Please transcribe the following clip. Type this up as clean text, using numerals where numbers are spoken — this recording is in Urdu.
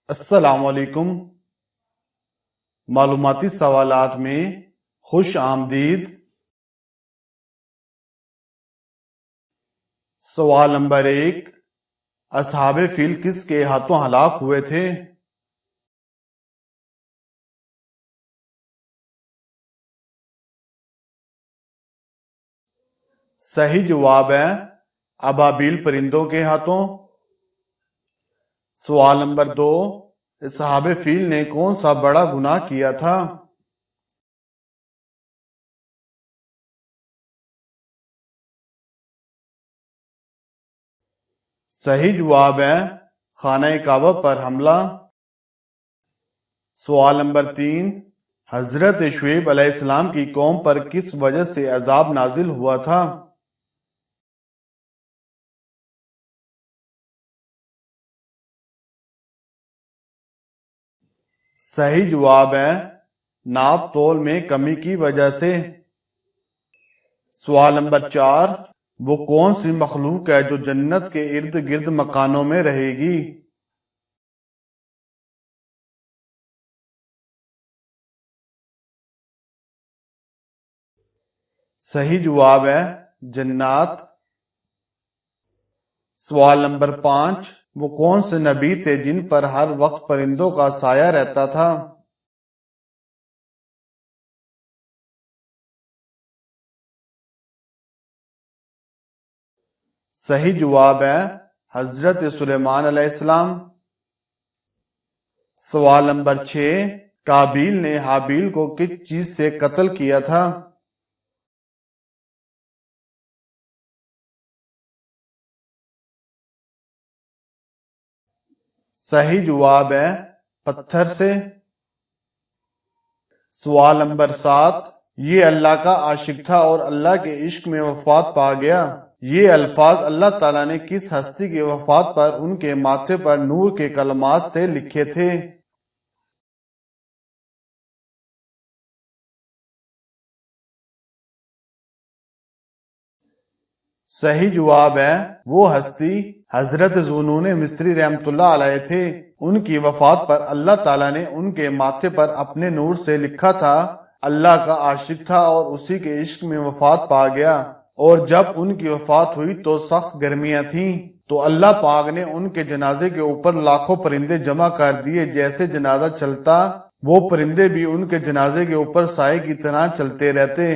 السلام علیکم۔ معلوماتی سوالات میں خوش آمدید۔ سوال نمبر 1، اصحاب فیل کس کے ہاتھوں ہلاک ہوئے تھے؟ صحیح جواب ہے ابابیل پرندوں کے ہاتھوں۔ سوال نمبر 2، اصحاب فیل نے کون سا بڑا گناہ کیا تھا؟ صحیح جواب ہے خانہ کعبہ پر حملہ۔ سوال نمبر 3، حضرت شعیب علیہ السلام کی قوم پر کس وجہ سے عذاب نازل ہوا تھا؟ صحیح جواب ہے ناپ تول میں کمی کی وجہ سے۔ سوال نمبر 4، وہ کون سی مخلوق ہے جو جنت کے ارد گرد مکانوں میں رہے گی؟ صحیح جواب ہے جنات۔ سوال نمبر 5، وہ کون سے نبی تھے جن پر ہر وقت پرندوں کا سایہ رہتا تھا؟ صحیح جواب ہے حضرت سلیمان علیہ السلام۔ سوال نمبر 6، قابیل نے حابیل کو کس چیز سے قتل کیا تھا؟ صحیح جواب ہے پتھر سے۔ سوال نمبر 7، یہ اللہ کا عاشق تھا اور اللہ کے عشق میں وفات پا گیا، یہ الفاظ اللہ تعالیٰ نے کس ہستی کی وفات پر ان کے ماتھے پر نور کے کلمات سے لکھے تھے؟ صحیح جواب ہے وہ ہستی حضرت ذوالنون مصری رحمت اللہ علیہ تھے۔ ان کی وفات پر اللہ تعالیٰ نے ان کے ماتھے پر اپنے نور سے لکھا تھا اللہ کا عاشق تھا اور اسی کے عشق میں وفات پا گیا، اور جب ان کی وفات ہوئی تو سخت گرمیاں تھیں تو اللہ پاک نے ان کے جنازے کے اوپر لاکھوں پرندے جمع کر دیے، جیسے جنازہ چلتا وہ پرندے بھی ان کے جنازے کے اوپر سائے کی طرح چلتے رہتے۔